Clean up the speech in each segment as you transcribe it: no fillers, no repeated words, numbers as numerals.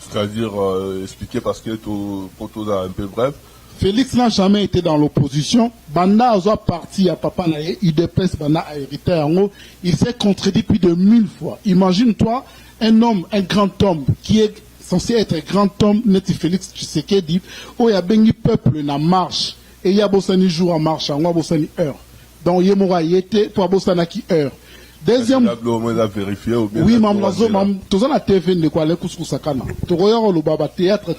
C'est-à-dire expliquer parce que tout un peu bref. Félix n'a jamais été dans l'opposition. Banda a parti à Papa Naye, IDPS Banda a hérité en haut. Il s'est contredit plus de 1000 fois. Imagine-toi un homme, un grand homme qui est censé être un grand homme, Neti Félix Tshisekedi, où il y a bengi peuple na marche et il y a bossani jour en marche, en bossani heure. Donc il y a mora yete pour bossana qui heure. Deuxième. Oui, mam lazo mam toza na TV ne quoi les couscous-sakana. To royo lo baba théâtre.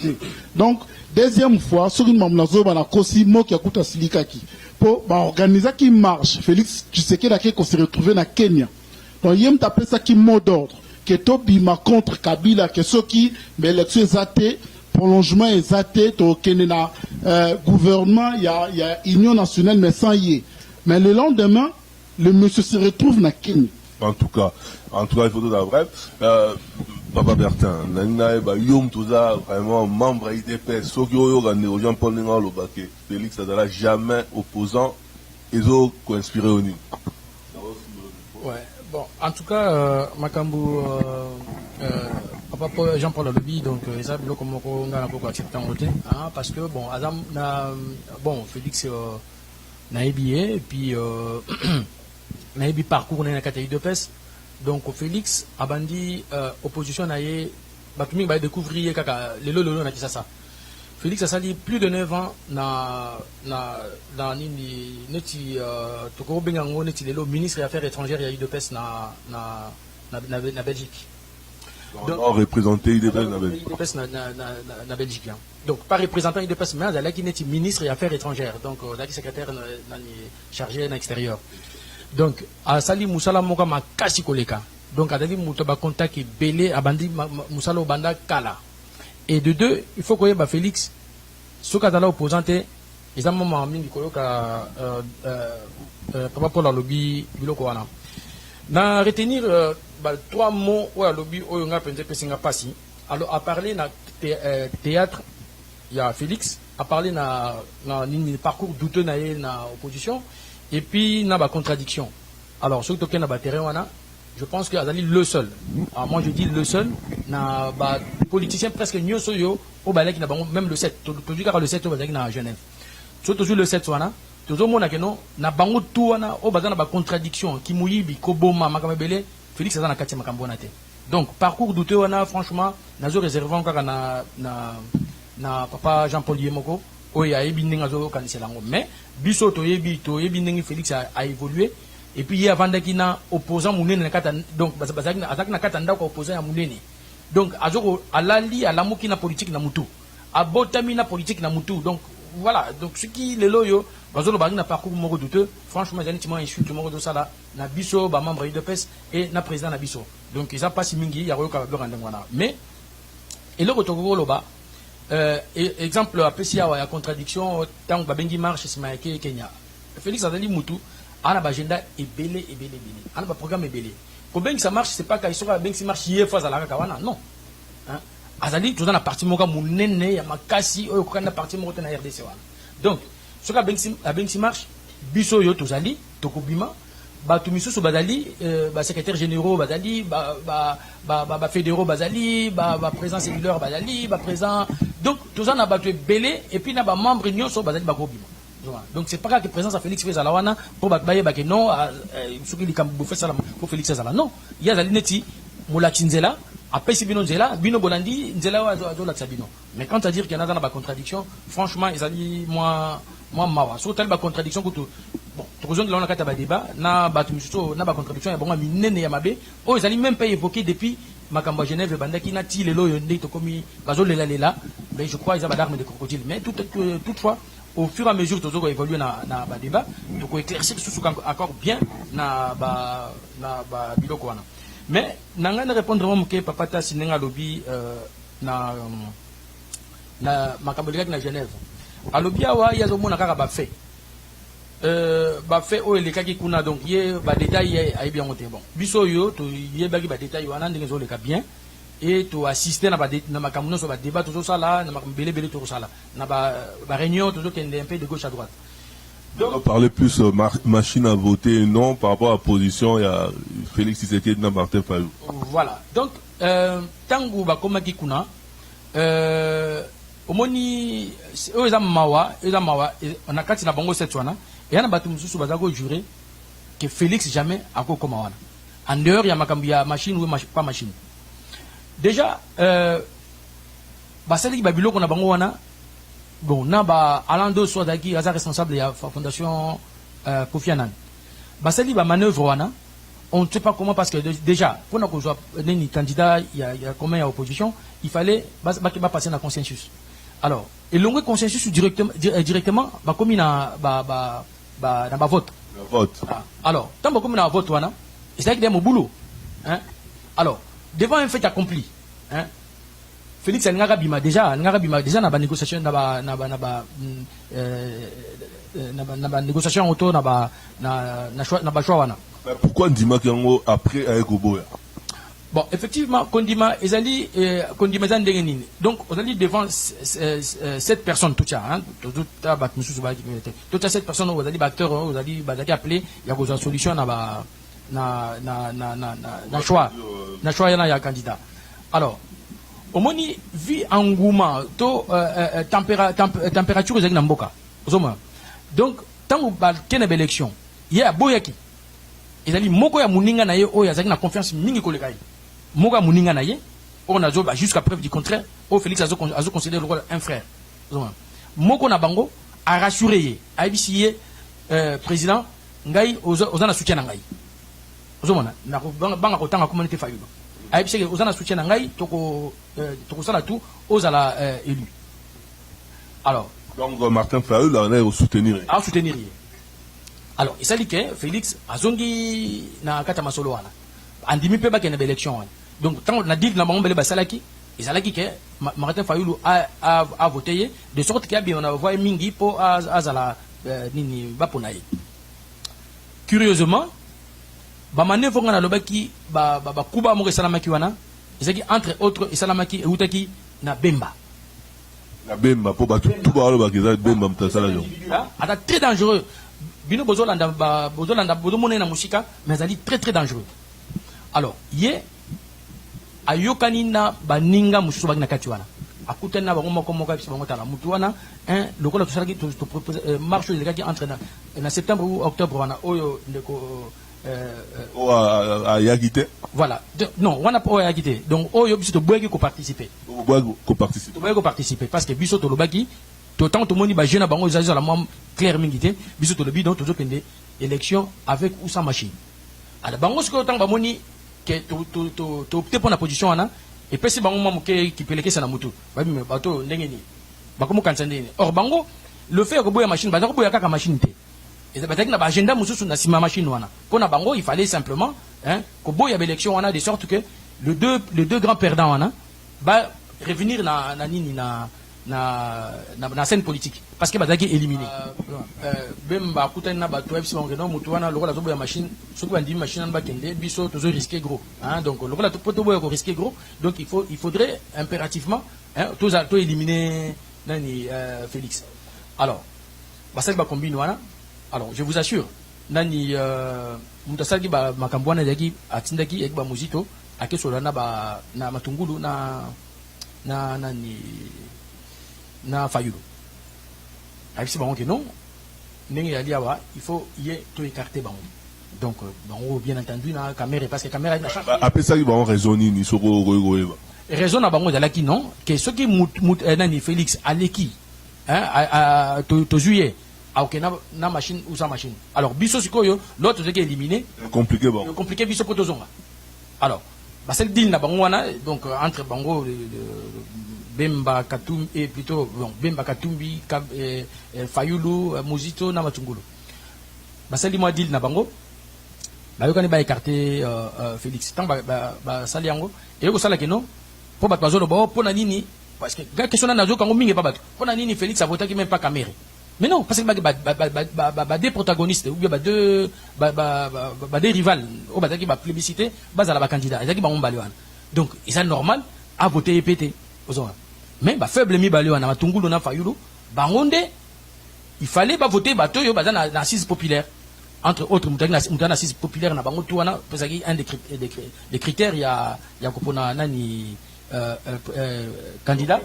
Donc deuxième fois, sur une mam lazo bana kosi mo qui akuta silikaki. Pour organiser qui marche, Félix Tshisekedi qui se retrouvé na Kenya. Donc yem t'appelle ça qui mot d'ordre. Que Tobima contre Kabila, que ceux qui, mais l'élection est athée, prolongement est athée, au Kenya, gouvernement, il y a Union nationale, mais sans y est. Mais le lendemain, le monsieur se retrouve dans Kenya. En tout cas, il faut tout vrai. Papa Bertin, Yom Touza, vraiment membre IDPS, ceux qui ont organisé Jean-Paul Ningan Lobake, Félix Adala, jamais opposant, ils ont co-inspiré au Nil. Ouais. Bon, en tout cas, Makambu, Papa Jean-Paul Alobi, donc, ça, comme on a accepté en côté, parce que, bon, Adam, bon, Félix, Naïbi, et puis, Naïbi parcours, on a une de peste, donc, Félix, Abandi, opposition, Naïe, Batumi, va découvrir, les lolo, on a dit ça. Félix a sali plus de 9 ans dans neti tokoro bengango neti lelo ministre des Affaires étrangères ya IDPS na Belgique. Donc représenté IDPS na Belgique. Donc pas représentant IDPS mais là qui neti ministre des Affaires étrangères. Donc là qui secrétaire chargé à l'extérieur. Donc a sali musala moka makasi koleka. Donc a dali mutoba contact belé abandi musala banda kala. Et de deux, il faut qu'on ait Félix, ce qui est opposante, ils ont mis Papa Paul Alobi, Biloko Wana. Na retenir 3 mots où Alobi, où on a passé, alors à parler na théâtre, il y a Félix, à parler na parcours douteux na opposition, et puis na contradiction. Alors, ce qui est na terrain, je pense que Azali le seul. Alors moi je dis le seul. Na politicien presque mieux soyo au balai qui n'a même le 7. Toujours car le 7 au balai na Genève. Toujours le 7 soana. Toujours mon akeno na bango tout wana au bazana ba contradiction qui mouyi bi koboma makamebele Félix azana katia makambona te. Donc parcours douteux wana franchement nazo réservé encore na papa Jean-Paul Yemoko oya yebi ndinga zo kaniselango mais biso to yebi ndingi Félix a évolué. Et puis il y a Vandakina opposant Mounene donc Azakina Katanda opposant à Mounene. Donc Azoko Alali à l'amokina politique na mutu. A Botamina politique na mutu. Donc voilà, donc ce qui les loyo, Bazolo Bagina parcours moro douteux, franchement j'ai intimement insulte moro de ça là, na biso, ba membre de PES et na président na biso. Donc ils a pas si mingi, il y a Royoka Blorandengwana. Mais et le retour loba exemple à PCA il y a contradiction tant que Babengi marche c'est Kenya. Félix Adali Mutu on a un agenda belé. On a un programme belé. Pour bien que ça marche, c'est pas qu'il soit bien que ça marche hier face à la Rakawana, non. Azali, tout dans la partie moka mounene, ya makasi, ou quand la partie moka na RDC. Donc, ce que bien que ça marche, biso yo tozali, tokobima, ba tumiso so bazali, ba secrétaire généraux bazali, ba fédéraux bazali, ba président cellulaire bazali, ba président. Donc, tout ça na battu belé, et puis na ba membre union so bazali ba kobima. Donc c'est pas grave que présence à Félix Fezalawana pour bailler que non ce qui fait ça pour Félix Fezala non il y a la ligne mola Tinzela après si bino Nzela bino bolandi Nzela wa la sabino mais quand à dire qu'il y en a dans la contradiction franchement ils ont dit moi mawa sur telle contradiction que bon tout raison de la on a débat na batumiso na contradiction ya bon minene ya mabe oh ils allaient même pas évoquer depuis Makamba Genève bandaki na ti lelo yonde to komi bazo lela mais je crois ils ont l'arme de crocodile mais toutefois au fur et à mesure que nous évoluons dans le débat, nous allons éclaircir ce encore bien dans le biloko. Mais nous allons répondre que Papa Tassi n'a lobby na Makambolika na Genève. À lobby, il y a des gens qui ont fait. Fait où les cas qui kuna donc il y a des détails à bien monter. Bon, biso yo, il y a des détails, on a des gens qui bien. Et tu assister à ma débat tout ça là, na belé tout ça là, na ba réunion toujours qui est un peu de gauche à droite. Donc on parlait plus machine à voter non par rapport à la position il y a Félix Tshisekedi na Martin Fayou. Voilà. Donc tangu ba koma ki kuna omoni eux eza mawa on a kati na bango cette wana et na batu mususu bazako jurer que Félix jamais akokoma wana en dehors ya makambi ya machine ou pas machine. Déjà basali ba biloko na bango wana bon na ba Alando Swadaki aza responsable ya fondation Kofi Annan. Basali ba manœuvre wana on ne sait pas comment parce que déjà pour na ko joa neni candidat il y a combien ya opposition, il fallait ba passer na consensus. Alors, et l'on consensus directement ba comme na ba vote. Vote. Alors, tant que comme na vote wana, c'est que mon boulot. Hein? Alors, devant un fait accompli, hein? Félix ngaka bima déjà na ba négociation na ba négociation auto na ba choix wana. Mais pourquoi Ndima Kiango après avec Oboya? Bon, effectivement, Kondima ezali Kondima zandengenini. Donc, on allait devant cette personne tout ça, hein, toute cette personne vous allez acteur, vous allez appeler, il y a une solution na choix yana ya candidat. Alors, au moins vie engouement, to température ezali na mboka. Donc, tant que ba kene élection, il y a boyaki. Ezali moko ya muninga na ye o ya zaki na confiance mingi koleka ye. Moga Mouninga Naye, on a jusqu'à preuve du contraire, au Félix a considéré le rôle un frère. Moko Nabango a rassuré, a ébissé président, Ngaï, aux en a soutien Ngaï. Ozomana, n'a pas autant la communauté Fayou. A ébissé aux en a soutien Ngaï, Toko Salatou, aux à la élu. Alors. Donc Martin Fayou l'a au soutenir. À soutenir. Alors, il s'agit que Félix a zongi na Katamasolo. Andimi pe ba kene élection. Donc quand on a dit que na bango basalaki, ezalaki que Martin Fayulu a voté de sorte qu'il y a bien on a envoyé mingi pour azala nini baponaye. Curieusement, ba manœuvre ngana lobaki ba kuba mo salamaki wana, ezaki entre autres salamaki eutaki na Bemba. Na Bemba pour ba tout ba lo ba kiza Bemba mtasala yo. Ata très dangereux. Bino bozolanda bozomona na musika, mais ezali très très dangereux. Alors, ye ayokani na baninga mususu baki na kati wana. Akutana bango moko bisa bango tala mutu wana, hein, lokola to salaki to marche de gaki entre na septembre ou octobre wana oyo ndeko a yagité. Voilà. Non, wana po yagité. Donc oyo biso to boyaki ko participer. Ko participer parce que biso to lobaki to tant to moni ba jeune bango za la mom clair mingité, biso to lobi donc to pende élection avec ou sans machine. Alors bango ce que tant ba moni que to opter pour la position wana et puis si bango mamu qui peleke ça na mutu ba mi bato ndenge ni bakomo kansande or bango le fait que boya machine ba ko boya kaka machine te et ça peut-être na ba agenda mususu na sima machine wana pona bango il fallait simplement hein ko boya élection wana de sorte que les deux grands perdants wana ba revenir na nini na scène politique parce que bazaki éliminé bemba kutana ba to fc bango mutu wana lokola to boya machine soki bandi machine ba kende biso tozo risquer gros hein donc lokola to poto boya ko risquer gros donc il faudrait impérativement hein to éliminer nani Félix. Alors basali ba combine wana. Alors je vous assure nani mutasaki ba makambwana yaki atindaki ek ba muzito akesola na ba na matungulu na nani na Fayulu. Avec ce que non, il faut y écarter bango. Donc bango bien entendu na caméra parce que caméra na après ça ils vont raisonner ni soko raison na bango dalaki non que ce qui nani Félix aleki hein to juillet OK na machine ou sa machine. Alors biso sikoyo l'autre qui est éliminé compliqué biso potozonga. Alors bah c'est deal na bango wana donc entre bango Bemba Katumbi et plutôt bon, Bemba Katumbi Fayulu Muzito na Matungulu. Basali moi deal na bango. Ba yokani ba écarter Félix. Tant ba sali yango et ko sala keno pour ba bazolo ba pour na nini parce que ga question na zo kango mingi pa bato. Pour na nini Félix a voté qui même pas caméra. Mais non parce que ba deux protagonistes ou bien ba deux rivales au ba qui ba plébiscité ba za la ba candidat. Ezaki ba ngombali wana. Donc c'est normal à voter et péter. Mais bah faible mi balio na matungulu na Fayulu bangonde il fallait pas voter bato yo baza na assise populaire entre autres mutana assise populaire na bango tuana parce que un des critères il y a kopona nani candidat.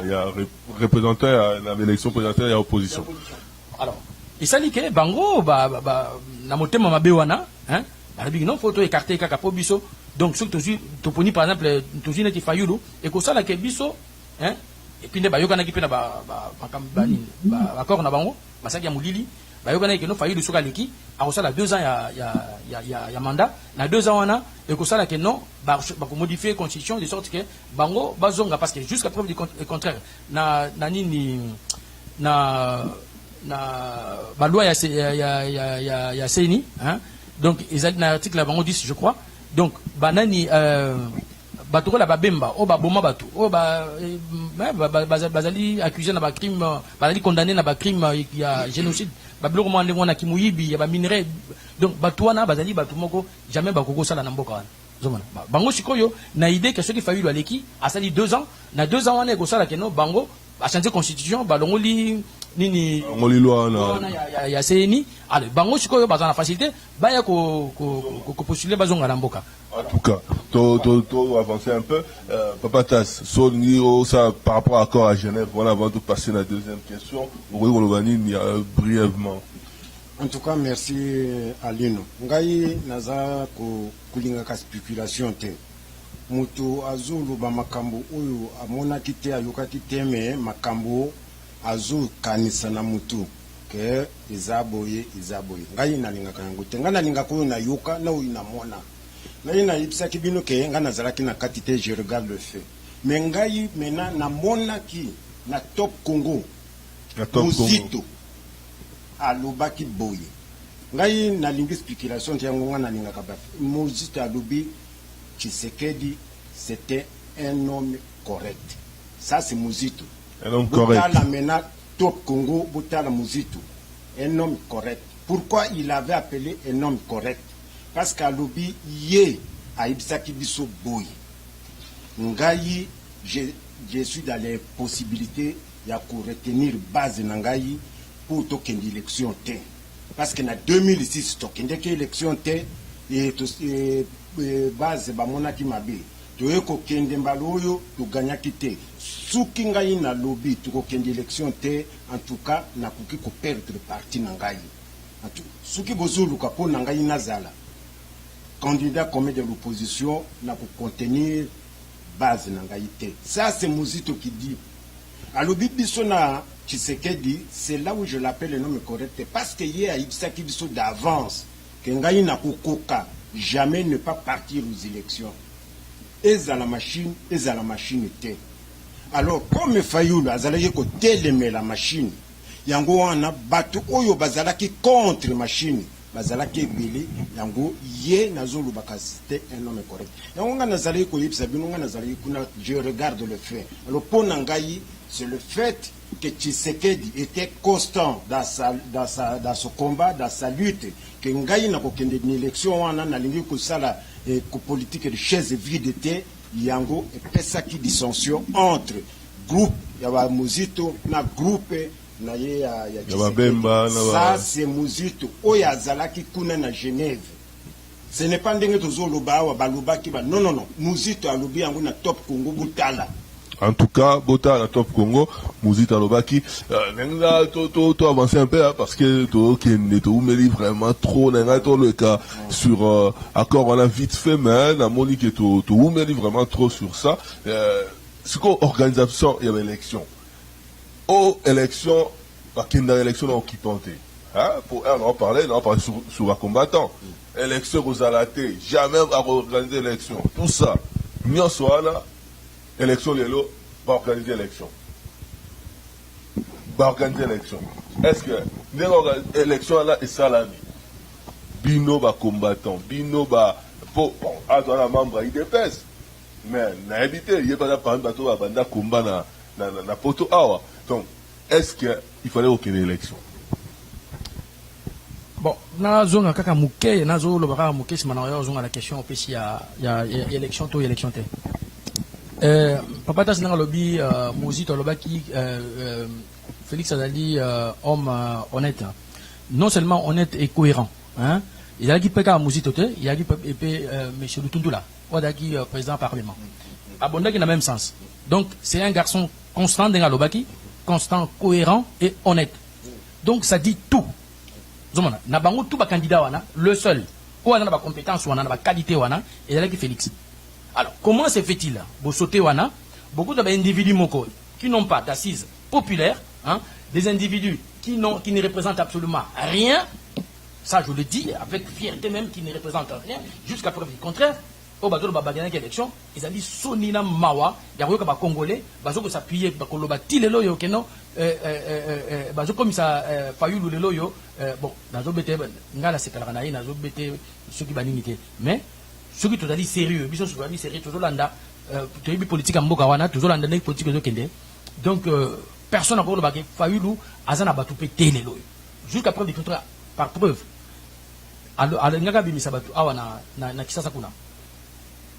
Il y a représentant à l'élection présidentielle, il y a opposition. Alors, il s'agit que bango na motema mabewana hein balobi non faut to écarter kaka po biso donc ce que tu poni par exemple tu neti fayulu et ko sala ke biso hein et puis ne bayokana ki pena ba accord na bango basaki ya mulili bayokana ke no fayulu soka leki a ko sala 2 ans ya mandat na 2 ans wana et ko sala ke non ba ko modifier constitution de sorte que bango bazonga parce que jusqu'à preuve du contraire na nini na loi ya CENI hein donc ils ont un article là 10 je crois donc banani bato la babemba o baboma bato o bazali accusé na ba crime bazali condamné na ba crime ya génocide bablo ko mande ngona kimuyibi ya ba minerai donc bato wana bazali bato moko jamais bakoko sala na mboka wana zomana bango sikoyo na idée que ce qui failli aleki asali 2 ans na 2 ans wana ko sala que no bango a changé constitution balongoli nini ngolilwa na ya CENI ale bango sikoyo bazana facilité baya ko postuler bazonga na mboka. En tout cas, to avancer un peu. Papa Tass, ça par rapport à l'accord à Genève, voilà, avant de passer à la deuxième question, brièvement. En tout cas, merci Alino. Ngai naza kulinga ka spéculation te. Mutu azulu ba makambo oyo amona kite ayoka kiteme makambo azu kanisa na mutu ke izaboye ngai nalinga kango te ngana linga ko na yoka na oyo na mona ngai na ipsa kibino ke ngana zalaki na katite je regarde le fait mais ngai mena na mona ki na Top Congo Muzito alobaki boye ngai na lingi spéculation te yango ngana linga ka ba Muzito alobi Tshisekedi c'était un homme correct. Ça c'est Muzito. Un homme correct. Butala mena Top Congo, Butala Muzito. Un homme correct. Pourquoi il avait appelé un homme correct? Parce qu'à l'obi, yé, a Ibsaki Biso Boy. Ngayi, je suis dans les possibilités de retenir base Nangayi pour token d'élection T. Parce que en 2006, token d'élection T, et base bamona ki mabe toyeko kende mbaloyo to gagna kité suki ngai na lobby to kende élection te en tout cas na kuki ko perdre parti na ngai suki bozulu ka po na ngai nazala candidat comme de l'opposition na ko contenir base na ngai te. Ça c'est Muzito qui dit à lobby biso na Tshisekedi, c'est là où je l'appelle le nom correct parce que hier Ibsaki biso d'avance que ngai na kokoka jamais ne pas partir aux élections. Et à la machine était. Alors, comme Fayoul a zalaki ko télémé la machine, yango wana bato oyo bazalaki contre machine, bazalaki ebele, yango ye nazolo bakasite un homme correct. Yango nga nazalaki ko yipsa bino nga nazalaki kuna je regarde le fait. Alors pour Nangayi, c'est le fait que Tshisekedi était constant dans son combat, dans sa lutte, que Ngayi n'a pas une élection, on a une politique de chaise vide, yango et ça qui dissension entre groupe, il y a Muzito, na groupe, na ye ça c'est Muzito, oya zalaki kuna na Genève. Ce n'est pas ndenge tozoloba wa baloba ki ba non Muzito alobi yango na Top Congo Butala. En tout cas, Bota la Top Congo, Muzito Alobaki, nenga to avancer un peu parce que to meli vraiment trop le cas sur accord on a vite fait mais na Monique to meli vraiment trop sur ça. Ce qu'on organisation il y avait élection. Élection la kinda élection on occupante. Hein pour on en parlait sur la combattant. Élection aux alatés, jamais à organiser élection. Tout ça. Nyon soit là élection lelo va organiser élection. Est-ce que l'élection là est salami? Bino ba combattant, bino ba bon attends membre IDPS. Mais na habité, il y a pas par bateau à banda combat na poto awa. Donc est-ce que il fallait aucune élection? Bon, na zone kaka muke na zo lo baka muke simana yo zone la question au pesi ya élection to élection te. Papa Tass nanga lobby Muzito lobaki Félix Azali homme honnête, non seulement honnête et cohérent, hein. Il a dit peka Muzito te, il a dit monsieur Lutundula, wadaki président parlement. abondaki dans le même sens. Donc, c'est un garçon constant dans Lobaki, constant, cohérent et honnête. Donc, ça dit tout. Na bango tout ba candidat wana, le seul, ou on a ba compétence, ou on a ba qualité wana, et là qui Félix. Alors, comment se fait-il? Vous sautez wana, beaucoup d'individus moko qui n'ont pas d'assises populaires, hein, des individus qui ne représentent absolument rien, ça je le dis avec fierté même, qui ne représentent rien, jusqu'à preuve du contraire. Au bateau de Babagana qui élection, ils ont dit Sonina Mawa, il y a un Congolais, bazo que s'appuyer, bakoloba tilelo yo keno, bazo comme ça, Fayulu lelo yo, bon, nazo bete, ngala se kalanaï, nazo bete, ceux qui banimité, mais ceux qui totalement sérieux, ils sont totalement sérieux, toujours landa, tu as politique en Bokawana, toujours landa n'est politique de Kende, donc personne n'a pas le baguette, Fayulu, Azana batupé telelo, jusqu'à preuve du contraire, par preuve, alors ngaga bimi sabatu, awana na kisasa kuna.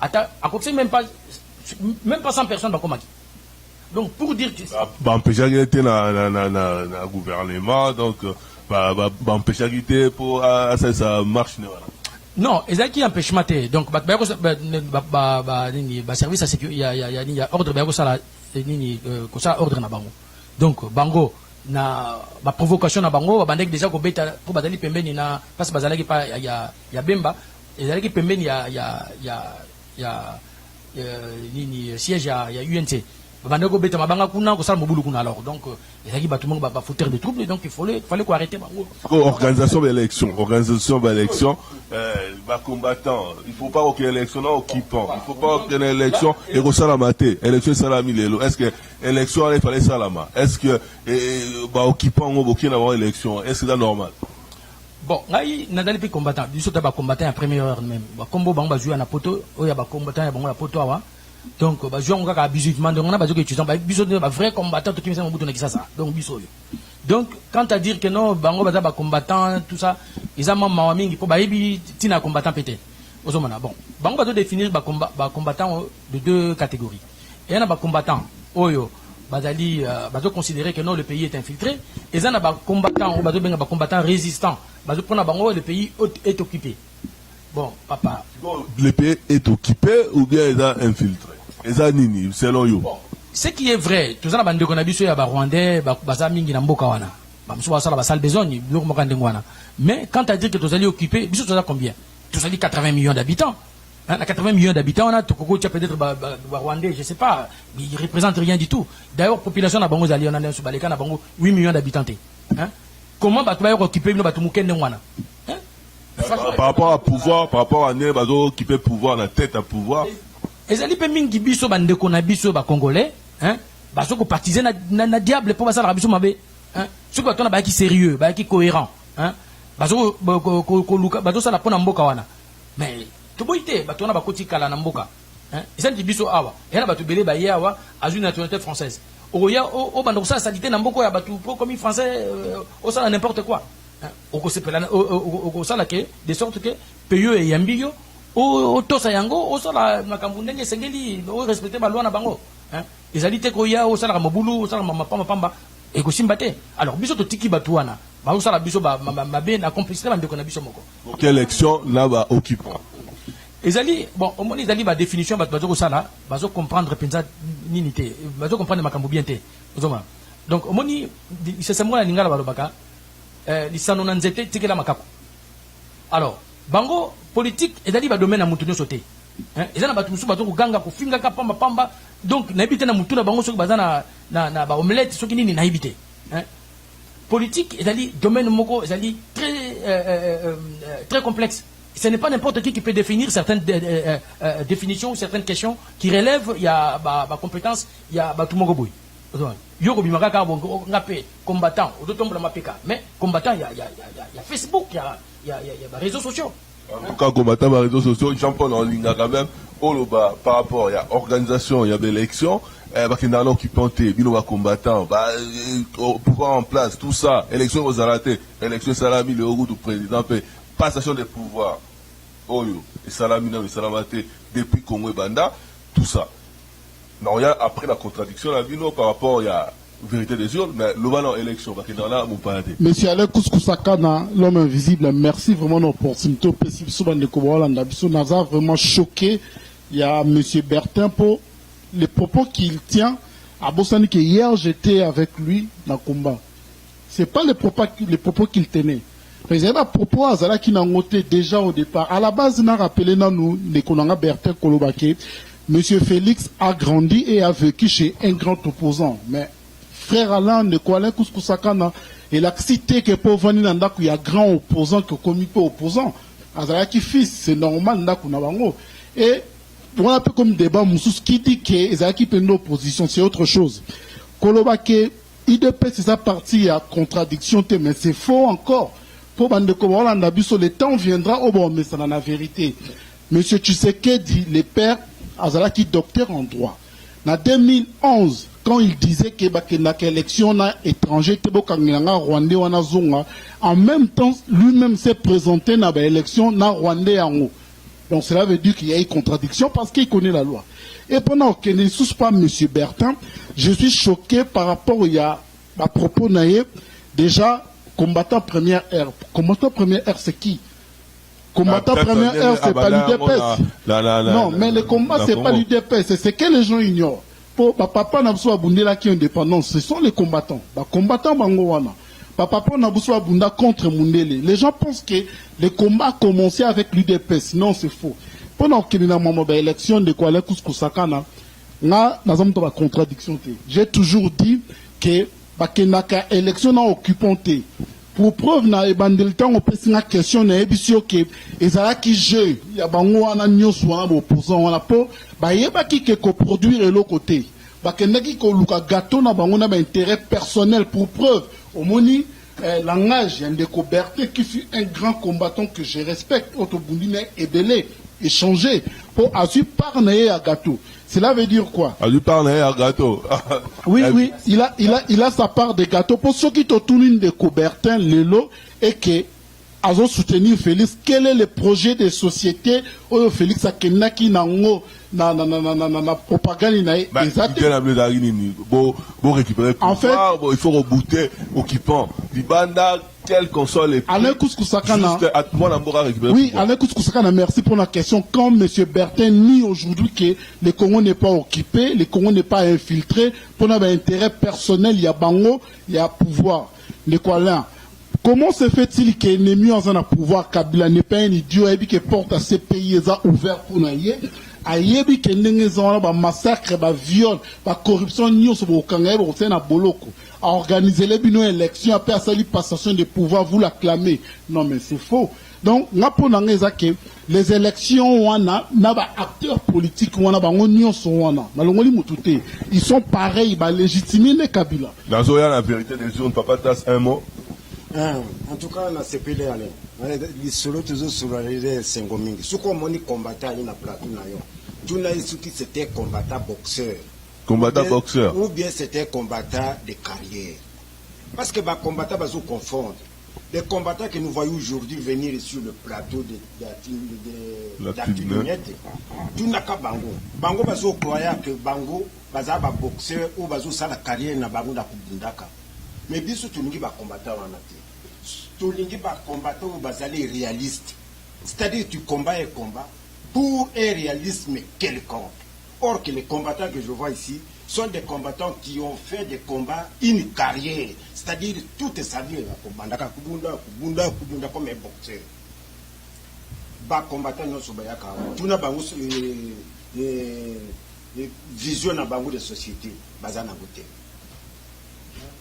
À côté, même pas 100 personnes dans donc, pour dire que. Empêcher qu'il était dans le gouvernement, donc, empêcher qu'il était pour. Ça marche. Non, et ça qui empêche maté. Donc, service à sécurité, il y a ordre, ordre na bango. Donc, bango, na provocation na bango, bandek déjà ko beta pour batali pembeni na parce que bazalaki pa ya bemba, et zalaki pembeni il y a siège il y a UNC bandeko beta mabanga kuna ko sala mobulu kuna alors donc il y a qui tout le monde va foutre de troubles donc il fallait qu'on arrête bango organisation d'élection combattant il faut pas aucune élection occupant il faut pas aucune élection et resala maté élection salami lelo est-ce que élection il fallait salama est-ce que occupant on aucune avoir élection est-ce que c'est normal? Bon, ngai nadali pe combattant, biso ta ba combattant en première heure même. Ba combo bang ba jouer na poto, o ya ba combattant ya bang la poto awa. Donc ba jouer ngaka abusivement donc on a ba jouer étudiant ba biso ba vrai combattant tout qui me ça mobuto na kisasa. Donc biso yo. Donc quand à dire que non bango ba combattant tout ça, ils ont maman mingi ko ba yebi tina combattant pété. Ozomana bon. Bango ba définir ba combattant de deux catégories. Et y en a ba combattant oyo bazali bazo considérer que non le pays est infiltré et ça na ba combattant ou bazo benga ba combattant résistant bazo prendre bango le pays est occupé. Bon papa le pays est occupé ou bien il est infiltré et ça nini selon you bon. Ce qui est vrai tout ça na bande kona biso ya ba rwandais baza mingi na mboka wana ba mso basala ba salle besogne biloko mokande ngwana mais quand à dire que tous allez occuper biso toza combien tous allez 80 millions d'habitants. À 80 millions d'habitants, on a peut-être Rwandais, je ne sais pas, mais ils ne représentent rien du tout. D'ailleurs, la population de Bango Zali, on a 8 millions d'habitants. Hein? Comment tu vas occuper le Mukende? Par rapport à pouvoir, par rapport à Né, bazo occuper pouvoir, la tête à pouvoir. Et ça, les Mingi Biso, Bande Konabiso, Congolais, hein? Baso ko partisan na diable pour passer à la Biso Mabé. Hein? Ceux qui sont sérieux, qui cohérent. Hein? Baso ça la pona mboka wana. Mais tout boité, on a bakoti kala na mboka. Hein? Et ça dit biso awa. Et là batu belé ba yawa a une nationalité française. Oya o bando ça dit na mboko ya batu comme français o ça n'importe quoi. Hein? O se pela o ça la que de sorte que pays et yambiyo o tosa yango o ça la makambu ndenge sengeli o respecter ba loi na bango. Hein? Les alités ko ya o ça la mobulu o ça la pamba et ko simbate. Alors biso to tiki batu wana. Ba o ça la biso ba ben accomplissement bande ko na biso moko. Donc élection là ba occupant. Ezali bon au moins ezali ba définition ba bazo ça là bazo comprendre penza ninité bazo comprendre makambo bien té ozoma donc au moins c'est ça moi lingala balobaka lisano na nzete tikela makako alors bango politique ezali ba domaine na mutu nyo sauté hein ezana ba tumusu bazo kuganga ko finga ka pamba donc na ibité na mutu na bango soki bazana na ba omelette soki nini na ibité hein politique ezali domaine moko ezali très complexe. Ce n'est pas n'importe qui peut définir certaines définitions ou certaines questions qui relèvent, il y a ma compétence, il y a tout mon goboui. Yoko bimaka ngapé combattant, autotombe la mapeka. Mais combattant, il y a Facebook, il y a réseaux sociaux. En tout cas, combattant les réseaux sociaux, Jean-Paul en ligne quand même, par rapport à l'organisation, il y a l'élection, qui n'a occupant bino combattant, pouvoir en place, tout ça, élection aux aratés, élection salami, le haut du président, passation des pouvoirs, Oyo, et Salamina, et Salamate, depuis Congo et Banda, tout ça. Non, il y a après la contradiction, la vino par rapport à la vérité des urnes, mais le ballon élection, parce que dans là, mon paradis. Monsieur Alain Kouskou-Sakana, l'homme invisible, merci vraiment de l'opportunité. Nous avons vraiment choqué. Il y a monsieur Bertin Po, les propos qu'il tient à Bossani, que hier j'étais avec lui dans le combat. C'est pas les propos qu'il tenait. Mais il y a des propos à qui n'ont noté déjà au départ. À la base, on a rappelé nous, les Konanga Bertin Kolobake, Monsieur Félix a grandi et a vécu chez un grand opposant. Mais frère Alain de Koualen Kouskousakana, il a cité que pour venir dans il y a grand opposant que comité opposant. Azalaki fils, c'est normal, et on a un peu comme débat, Moussous qui dit que Azalaki peut une opposition, c'est autre chose. Kolobake, IDP, c'est sa partie à contradiction, mais c'est faux encore. Pour Bande Kobola, le temps viendra, oh bon, mais ça dans la vérité. Monsieur Tshisekedi, les pères, Azalaki docteur en droit. En 2011, quand il disait que l'élection étrangère, en même temps, lui-même s'est présenté dans l'élection rwandais. Donc cela veut dire qu'il y a une contradiction parce qu'il connaît la loi. Et pendant que ne soucie pas M. Bertin, je suis choqué par rapport à propos naïe. Déjà, combattant première ère. Combattant première ère, c'est qui? Combattant première ère, c'est pas l'UDPS. Non, mais le combat, c'est pas l'UDPS. C'est ce que les gens ignorent. Pour papa n'a pas abondé là qui est indépendance, ce sont les combattants. Combattants Bangowana. Papa n'a pas abondé contre Mundele. Les gens pensent que le combat a commencé avec l'UDPS. Non, c'est faux. Pendant qu'il y a une élection de Koualen Kouskousakana, n'a pas contradiction. J'ai toujours dit que Bakenaka élection n'a occupant. Pour preuve, na ebandel temps on peut se poser question na ebisio que ezala ki jeu ya bango wana nyoso wana opposant wana po ba yeba ki ke ko produire l'autre côté ba kenaki ko luka gâteau na bango na ba intérêt personnel. Pour preuve au moni langage Ndeko Bertin qui fut un grand combattant que je respecte autobundine et belé échanger pour assurer par naé à gâteau. Cela veut dire quoi? À lui parler à gâteau. Oui, oui, il a sa part de gâteau. Pour ceux qui tournent de Coubertin, Lelo, et que Azo soutenir Félix, quel est le projet de société où Félix a kenaki nango na propagande na en fait, il faut rebooter occupant. Libanda, quel console les Alain Kouskousakana. Oui, Alain Kouskousakana, merci pour la question. Quand M. Bertin nie aujourd'hui que le Congo n'est pas occupé, le Congo n'est pas infiltré, pour un intérêt personnel, il y a bango, il y a pouvoir. Le Koualin. Comment se fait-il que l'ennemi en a pouvoir Kabila n'est pas un idiot et qui porte à ces pays ouvert pour naïe? Ayebi que n'engezona ba massacre, ba viol, ba corruption nyo so bokanga bo na boloko. A organiser les bino élections après sali passation de pouvoir vous l'acclamer. Non mais c'est faux. Donc ngapo nangeza que les élections wana na ba acteurs politiques wana ba nyo so wana. Malongoli mutute. Ils sont pareils ba légitimer les Kabila. Dans Zoya la vérité des zones papa tasse un mot. En tout cas, na CPD ale. Les solo toujours sur les Sengomingi. Ce qu'on moni combattant na plateau na yo. Tout na qui c'était combattant boxeur. Combattant boxeur. Ou bien c'était combattant de carrière. Parce que ba combattant va se confondre. Les combattants que nous voyons aujourd'hui venir sur le plateau d'Activignette, tout n'a qu'à Bango. Bango va se croire que Bango va ba boxeur ou va se la carrière na Bango da Kubundaka. Mais bien sûr, tout le monde va combattre en athée. Tout le monde va combattre ou va aller réaliste. C'est-à-dire tu combats un combat pour un réalisme quelconque. Or que les combattants que je vois ici sont des combattants qui ont fait des combats une carrière. C'est-à-dire tout est sa vie. Kubunda comme un boxeur. Bas combattant non sobayaka. Tout n'a pas vision na bango de société. Bazana goûté.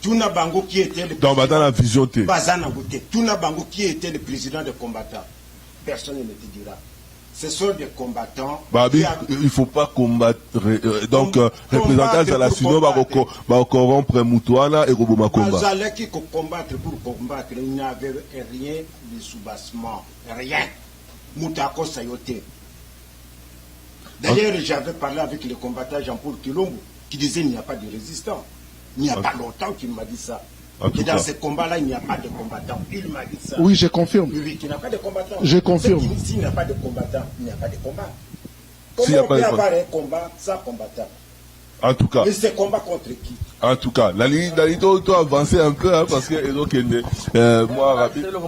Tuna Bango qui était le président. Dans la vision T. Bazana Goûté. Tuna Bango qui était le président des combattants. Personne ne te dira. Ce sont des combattants. Babi, il ne faut pas combattre. Donc, représentant de la Sino va corrompre Moutouana et Roboma Komba. Bazala qui combattre pour combattre, il n'y avait rien de soubassement. Rien. Moutako Sayote. D'ailleurs, j'avais parlé avec le combattant Jean-Paul Kilombo qui disait qu'il n'y a pas de résistants. Il n'y a pas longtemps qu'il m'a dit ça. Et dans ce combat-là, il n'y a pas de combattants. Il m'a dit ça. Oui, je confirme. Oui, il n'y a pas de combattants. Je confirme. S'il n'y a pas de combattants, il n'y a pas de combat. Comment on peut avoir un combat sans combattant? En tout cas. Et c'est combat contre qui? En tout cas, la ligne doit avancer un peu, hein, parce que moi, rapide. C'est le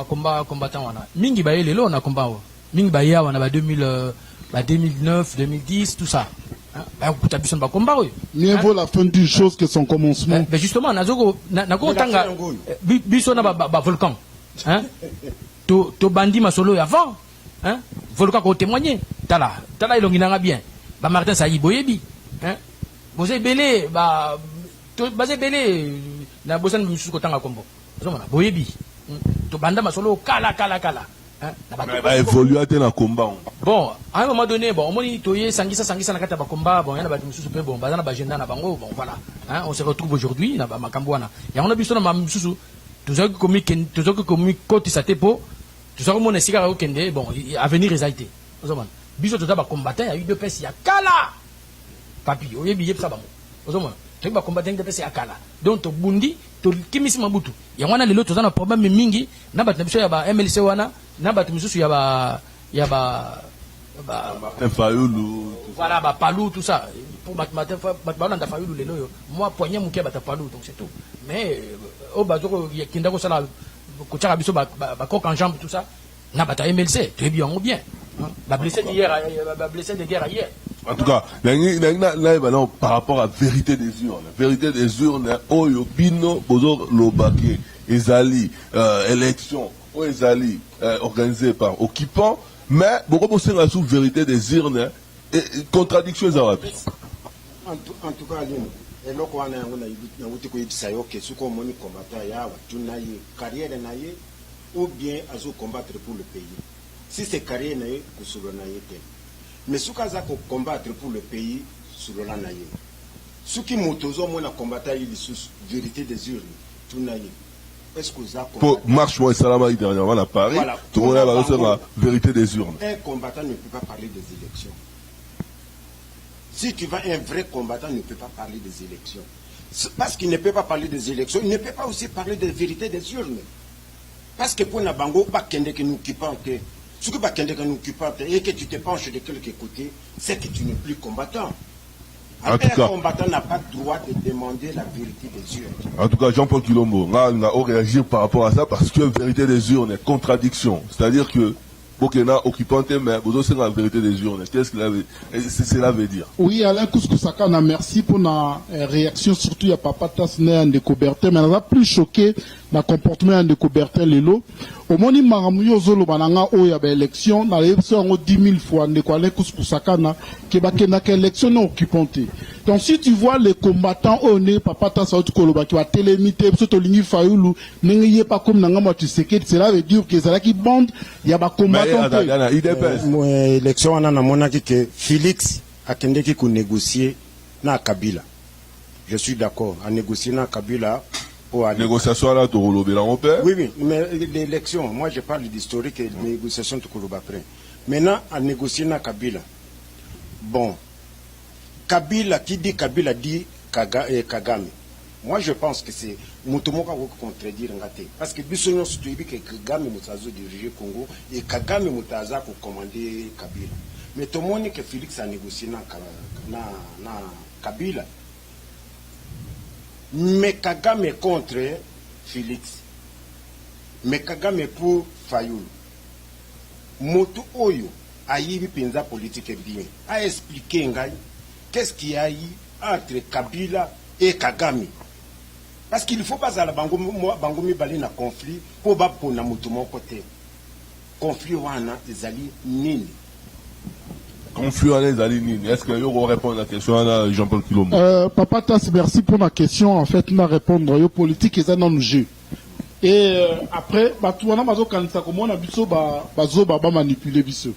combat combattant. Mingi Baye, on a combat. Mingi Baye, on a 2009, 2010, tout ça. Mieux vaut la fin d'une chose que son commencement. Ben justement, Nago Tanga, Biso na volcan. To bandi masolo avant. Volcan ko témoigner. Tala ilonginanga bien. Ba Martin Sayi boyebi. Bosé belé, basé belé, na bosan musu ko tanga kombo. Boyebi. To banda masolo kala. Va évoluer dans le combat. Bon, à un moment donné, bon, on dit toye sangisa na kata ba combat, bon, yana ba mususu pe bon, bazana ba agenda na bango, bon voilà. On se retrouve aujourd'hui na ba makambwana. Ya on a biso na ma mususu, toujours que commis côté sa tepo, toujours mon esika kende, bon, avenir réalité. Ozomana. Biso tota ba combattant, il y a eu deux pèses, il y a kala. Papi, oyebi yeb sa ba mo. Ozomana. Tu vas combattre des pèses à kala. Donc to bundi, to kimisi mabutu. Ya wana lelo toza na problème mingi, na ba biso ya ba MLC wana. Nabatu mususu ya ba Martin Fayulu, voilà, ba Palou, tout ça. Pour Martin Fayulu lelo yo, moi poignet muke ba Palou, donc c'est tout. Mais au bazoko kinda ko sala ko tchaka biso ba coq en jambe tout ça. Nabata MLC, très bien ou bien. Ba blessé d'hier, ba blessé de guerre hier. En tout cas, par rapport à la vérité des urnes, vérité des urnes, Oyo Bino, Bozo Lobake, Ezali, élection, Ezali, organisée par occupants, mais beaucoup de la sous-vérité des urnes et contradictions arabes. En tout cas, et là, on a que ce qu'on moni combattre, carrière ou bien à combattre pour le pays. Si c'est carrière, c'est mais ce qu'on a combattre pour le pays, sur le lanaïe. Ce qui motozo mona combattre la vérité des urnes, tout naïe. Est-ce que vous avez pour marche moi Salama dernièrement à Paris, voilà, tout le monde a reçu la vérité des urnes. Un combattant ne peut pas parler des élections. Si tu vas un vrai combattant ne peut pas parler des élections. Parce qu'il ne peut pas parler des élections, il ne peut pas aussi parler de vérité des urnes. Parce que pour Nabango, pas qu'un que nous occupons, ce que pas qu'un que nous occupons et que tu te penches de quelque côté, c'est que tu n'es plus combattant. Un combattant n'a pas le droit de demander la vérité des urnes. En tout cas, Jean-Paul Kilombo, on a réagi par rapport à ça parce que la vérité des urnes est contradiction. C'est-à-dire que Bokena occupante, mais vous aussi la vérité des urnes. Qu'est-ce que cela veut dire? Oui, Alain Kouskou-Saka, merci pour la réaction, surtout il y a Papa Tasné en décoberté, mais on a plus choqué le comportement en décoberté Lelo. Au moment où Maramuyo Zolo Bananga o ya ba élection, na l'élection en 10 000 fois, ne quoi Alain Kouskou-Saka na kebakena élection non occupante. Donc si tu vois les combattants au nez, Papa Tasné Koloba qui va télémiter, surtout Lingi Fayoulou, n'ayez pas comme Nangama Tshisekedi, cela veut dire que c'est là qui bande, il y a ba combattants. L'élection on a monaki que Félix a kendeki ko négocier na Kabila. Je suis d'accord à négocier na Kabila pour aller. Négociation là to rolobela on père. Oui, mais l'élection, moi je parle d'historique et de négociation to koloba après. Maintenant à négocier na Kabila. Bon, Kabila qui dit Kabila dit Kagame. Moi je pense que c'est Mutomoka qui contredire Ngate. Parce que Bissonio dit que Kagame Mutazo diriger Congo et Kagame Mutaza pour commander Kabila. Mais tout le monde que Félix a négocié na Kabila. Mais Kagame contre Félix. Mais Kagame pour Fayoulou. Moto Oyo a eu une politique bien. A expliqué qu'est-ce qu'il y a eu entre Kabila et Kagame. Parce qu'il ne faut pas à la Bangomi Bali na conflit pour pas pour na moto mon côté. Conflit wana ezali nini. Conflit wana ezali nini. Est-ce que vous répondre à la question à Jean-Paul Kilombo? Papa Tas, merci pour la question. En fait, nous répondre aux politiques et dans le jeu. Et après, tout le monde a comment on a vu ça, manipuler biso.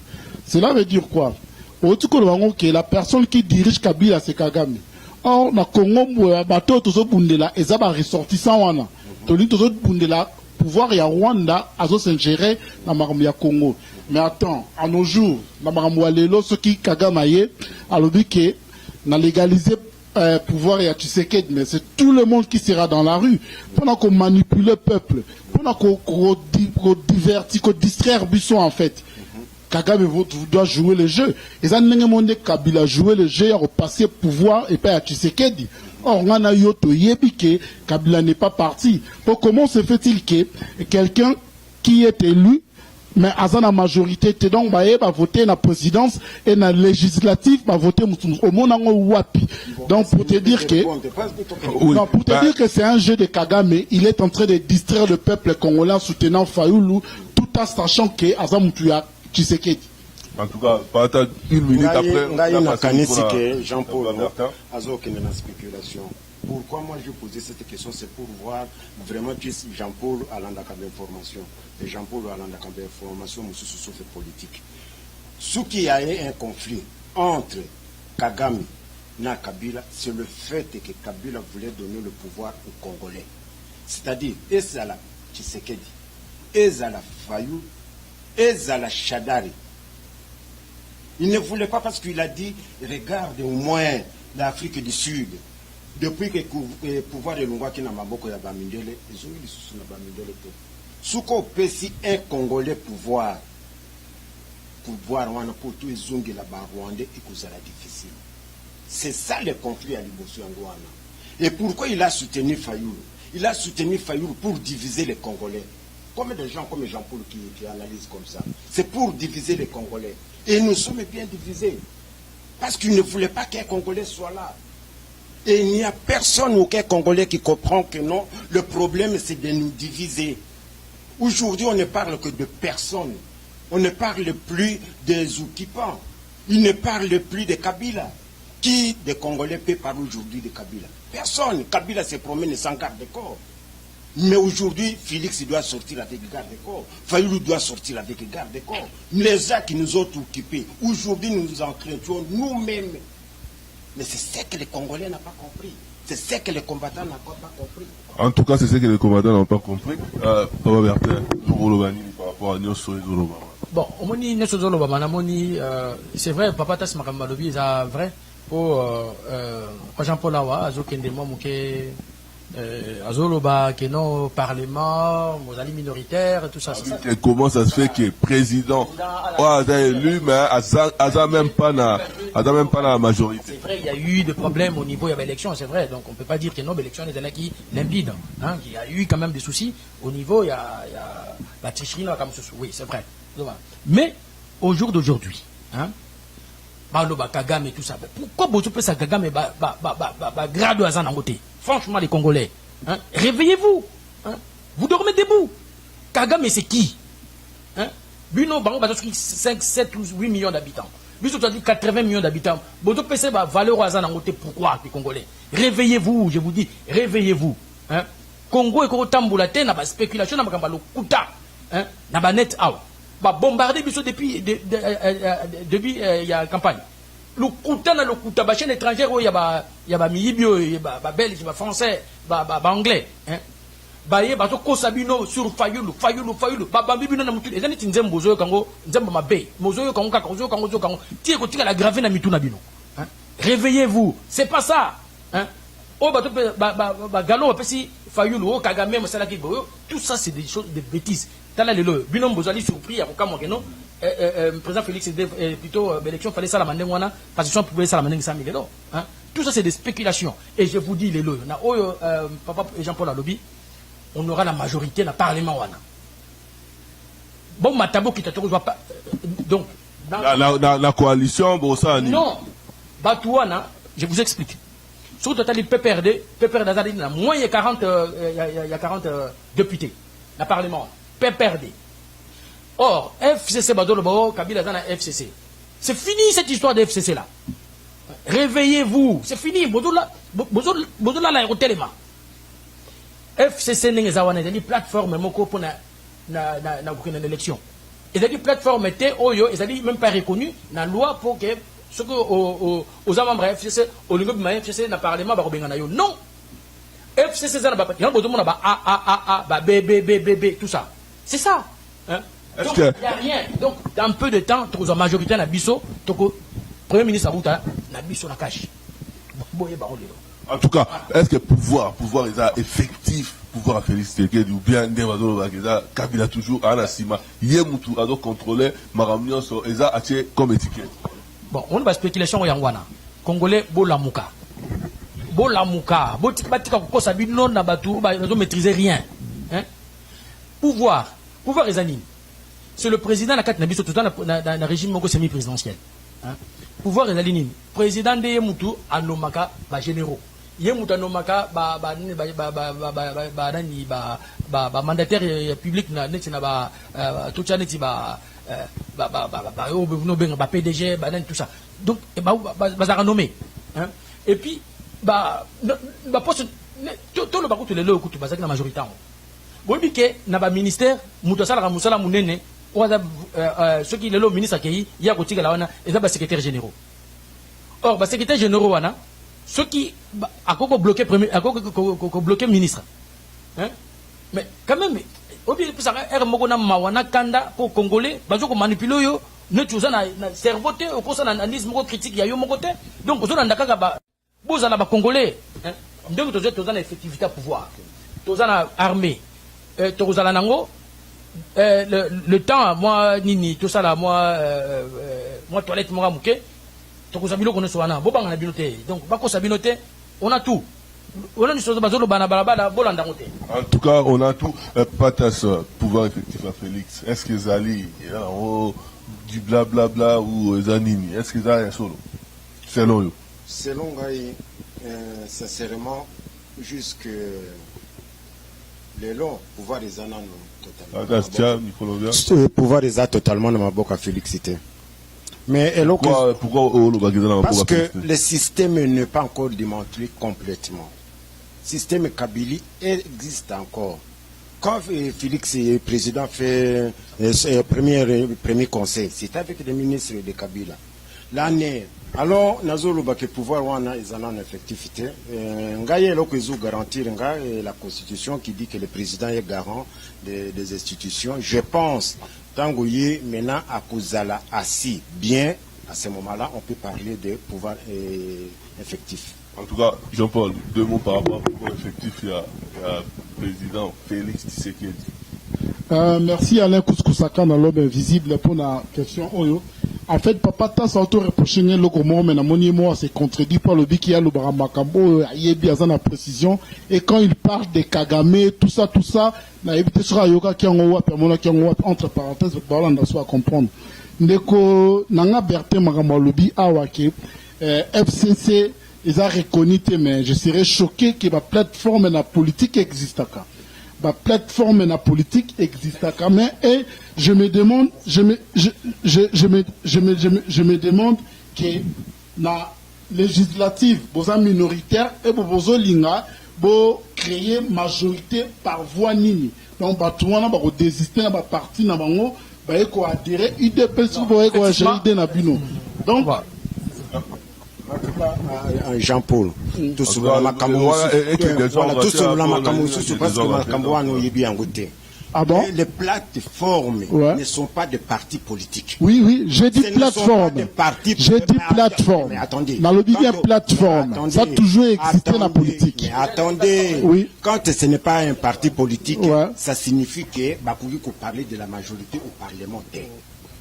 Cela veut dire quoi? Au que la personne qui dirige Kabila c'est Kagame. Or, na Congo, bateau tozo bundela, et ça va ressortissant wana. Toli tozo bundela, pouvoir ya Rwanda, azo s'ingérer na maramou ya Congo. Mais attends, à nos jours, na maramou ya lelo, ce qui Kagame aye, alobi que, na légaliser pouvoir ya Tshisekedi, mais c'est tout le monde qui sera dans la rue. Pendant qu'on manipule le peuple, pendant qu'on divertit, qu'on distraire Bisson en fait. Kagame doit jouer le jeu. Et ça n'a pas Kabila jouer le jeu, repasser pouvoir et pas à Tshisekedi. Or, on a eu que Kabila n'est pas parti. Donc, comment se fait-il que quelqu'un qui est élu mais à la majorité, tu donc va voter la présidence et la législative va voter au monde en Wapi. Donc pour te dire que non, pour te dire que c'est un jeu de Kagame, il est en train de distraire le peuple congolais en soutenant Fayoulou, tout en sachant que Azamutuya Tshisekedi. En tout cas, pas une minute après. Jean-Paul a spéculation. Pourquoi moi je posais cette question, c'est pour voir vraiment que Jean-Paul a l'information. Et Jean-Paul a l'information, mais sous fait politique. Ce qui a eu un conflit entre Kagame et Kabila, c'est le fait que Kabila voulait donner le pouvoir aux Congolais. C'est-à-dire, Ezala Tshisekedi, Ezala Fayou, Ezala Shadari. Il ne voulait pas parce qu'il a dit, regarde au moins l'Afrique du Sud. Depuis que le pouvoir de Lungwa qui n'a pas beaucoup de Bamindele, ils ont eu des sous na Bamindele. Souko Pessi un Congolais pouvoir pour tout les zungi là bas Rwandais et que ça la difficile. C'est ça le conflit à Liboso Angoana. Et pourquoi il a soutenu Fayoulou? Il a soutenu Fayoulou pour diviser les Congolais. Combien de gens comme Jean-Paul qui analysent comme ça? C'est pour diviser les Congolais. Et nous sommes bien divisés. Parce qu'il ne voulait pas qu'un Congolais soit là. Et il n'y a personne aucun Congolais qui comprend que non, le problème c'est de nous diviser. Aujourd'hui, on ne parle que de personnes. On ne parle plus des occupants. Il ne parle plus de Kabila. Qui des Congolais peut parler aujourd'hui de Kabila? Personne. Kabila se promène sans garde-corps. Mais aujourd'hui, Félix doit sortir avec garde-corps. Fayoulou doit sortir avec garde-corps. Les gens qui nous ont occupés, aujourd'hui nous nous en craignons nous-mêmes. Mais c'est ce que les Congolais n'ont pas compris. C'est ce que les combattants n'ont pas compris. En tout cas, c'est ce que les combattants n'ont pas compris. Papa Bertin, par rapport à Nyoso et Zolobama. Bon, Nyoso Zolobama, c'est vrai, Papa Tas Makamalobi, c'est vrai. Pour Jean-Paul Awa, Azokende Mouké. Azoloba, qui est non parlement, aux alliés minoritaires, tout ça. Comment ça se fait que le président est élu, mais Aza même pas la majorité? C'est vrai, il y a eu des problèmes au niveau de l'élection, c'est vrai. Donc on ne peut pas dire que non, l'élection est qui limpide. Hein, il y a eu quand même des soucis au niveau, il y a la tricherie, comme ce. Oui, c'est vrai. Mais au jour d'aujourd'hui, hein, Kagame et tout ça. Pourquoi Bozo ça Kagame grade à Zanangote? Franchement, les Congolais, hein, réveillez-vous. Hein, vous dormez debout. Kagame, c'est qui? Hein? Buno, 5, 7, 8 millions d'habitants. Buno, tu as dit 80 millions d'habitants. Bozo PC va valeur à Zanangote. Pourquoi, les Congolais? Réveillez-vous, je vous dis, réveillez-vous. Hein? Congo et Korotamboulate, n'a pas spéculation, n'a pas le kuta. Hein? N'a pas net out. Bah bombarder depuis il y a campagne. Le Kouta na le Kouta, bah chaîne étrangère où il y a Miyibio, il y a Belge, il y a français, anglais. Bah y a bato Kosabino sur Fayoulou, bah Bambino na mutu. Et zani tinzem bozo kango, nzemba mabe, mozo kango kango, tiens ko tika la gravé na mitu na bino. Réveillez-vous, c'est pas ça. Hein? Oh bato galon pesi Fayoulou, oh Kagame, Masalaki, tout ça c'est des choses, des bêtises. Tala lelo, binom bozali surpris à Kokamo Geno, président Félix plutôt l'élection fallait ça la mander wana parce que si on pouvait ça la mander 100 000 hein. Tout ça c'est des spéculations et je vous dis lelo na papa Jean-Paul Alobi, on aura la majorité dans le parlement wana. Bon matabo qui t'attend pas donc la coalition bon ça non, Batouana, je vous explique. Sur le total du PPRD d'Azali, il y a moins de 40 députés dans le parlement. PPRD. Or, FCC, Kabila dans la FCC. C'est fini cette histoire de FCC là. Réveillez-vous. C'est fini. Bodola la téléma. FCC n'est pas une plateforme pour une élection. Et cette plateforme était même pas reconnue dans la loi pour que ce que aux membres FCC, au niveau de FCC, dans le parlement, non. FCC, il y a B, tout ça. C'est ça. Hein? Donc, il n'y a rien. Donc, dans peu de temps, tu as la majorité dans Bisso, le Premier ministre Arouta, dans Bisso la cache. En tout cas, est-ce que pouvoir est effectif, pouvoir à Félix Tshisekedi ou bien Kabila toujours à Nassima, Yemutu a donc contrôlé Maramnion sur Eza Aché comme étiquette. Bon, on va spéculation au Yangwana. Congolais, Bolamuka. Botika Kosabi, non, Nabatu, ils ne maîtriser rien. Hein? Pouvoir les animes. c'est le président na kati na biso tout na régime moko semi-présidentiel. Hein? Pouvoir ezali nini? Président de yemutu anomaka ba généraux. Yemutu anomaka ba mandataire public na neti na ba tout ça neti ba PDG tout ça. Donc bazara nommé. Hein? Et puis poste tout le bakou tout le lo kutu bazaki na majorité. Bobi ke na ba ministère mutu sala musala munene ceux qui le ministre accueilli il y a côté la wana et ça secrétaire généraux. Or ba secrétaire généraux wana ceux qui a bloqué premier bloqué ministre. Hein? Mais quand même obi ça er moko na mawana kanda pour congolais bazo ko manipuler yo ne tuza na cerveau te au conseil d'analyse moko critique ya yo moko te donc ozo na ndaka ba boza na ba congolais hein donc toza na effectivité à pouvoir toza na armée toza na nango le temps moi nini tout ça là moi toilette moi muke toza biloko no soana bo banga na binote donc bako sa binote on a tout. En tout cas, on a tout. Patas, pouvoir effectif à Félix. Est-ce que Zali, du blablabla ou Zanini, est-ce que Zali est solo? Selon eux. Selon Gaï, sincèrement, jusque les longs, pouvoir des ananas totalement. Le pouvoir des ananas totalement ne m'a pas félicité. Mais pourquoi parce que le système n'est pas encore démantelé complètement. Le système Kabylie existe encore. Quand Félix, le président, fait premier conseil, c'est avec les ministres de Kabila. L'année, alors, nous avons le pouvoir, on a une effectivité. Nous avons garantir la Constitution qui dit que le président est garant des institutions. Je pense Tangoye, maintenant, à Kozala assis bien, à ce moment-là, on peut parler de pouvoir effectif. En tout cas, Jean-Paul, 2 mots par rapport au pouvoir effectif, il y a le président Félix Tshisekedi. Merci Alain Kouskou-Saka dans l'homme invisible pour la question. En fait, papa Tass a auto-reproché le comment mais na c'est contredit par le biki a le baramakambo yebi azana précision et quand il parle de Kagame tout ça na évité sur yoga qui en wa permona qui en wa entre parenthèses pour on doit comprendre. Ndeko nanga Bertin makambo lobi awake FCC ils ont reconnu mais je serais choqué que la plateforme na politique existe ka. La plateforme na politique existe quand même et je me demande demande que la législative boza minoritaire et bozo linga bo créer majorité par voie nini donc batouana ba ko désister na ba parti na bango ba eko adhérer UDPS bo eko agir na bino donc Jean-Paul, tout ce ah bon? Les plateformes ne sont pas des partis politiques. Oui, j'ai dit plateforme. J'ai dit plateforme. Mais attendez. Dans le bien plateforme. Ça a toujours existé dans la politique. Mais attendez. Oui. Quand ce n'est pas un parti politique, ça signifie que vous pouvez parler de la majorité au Parlement.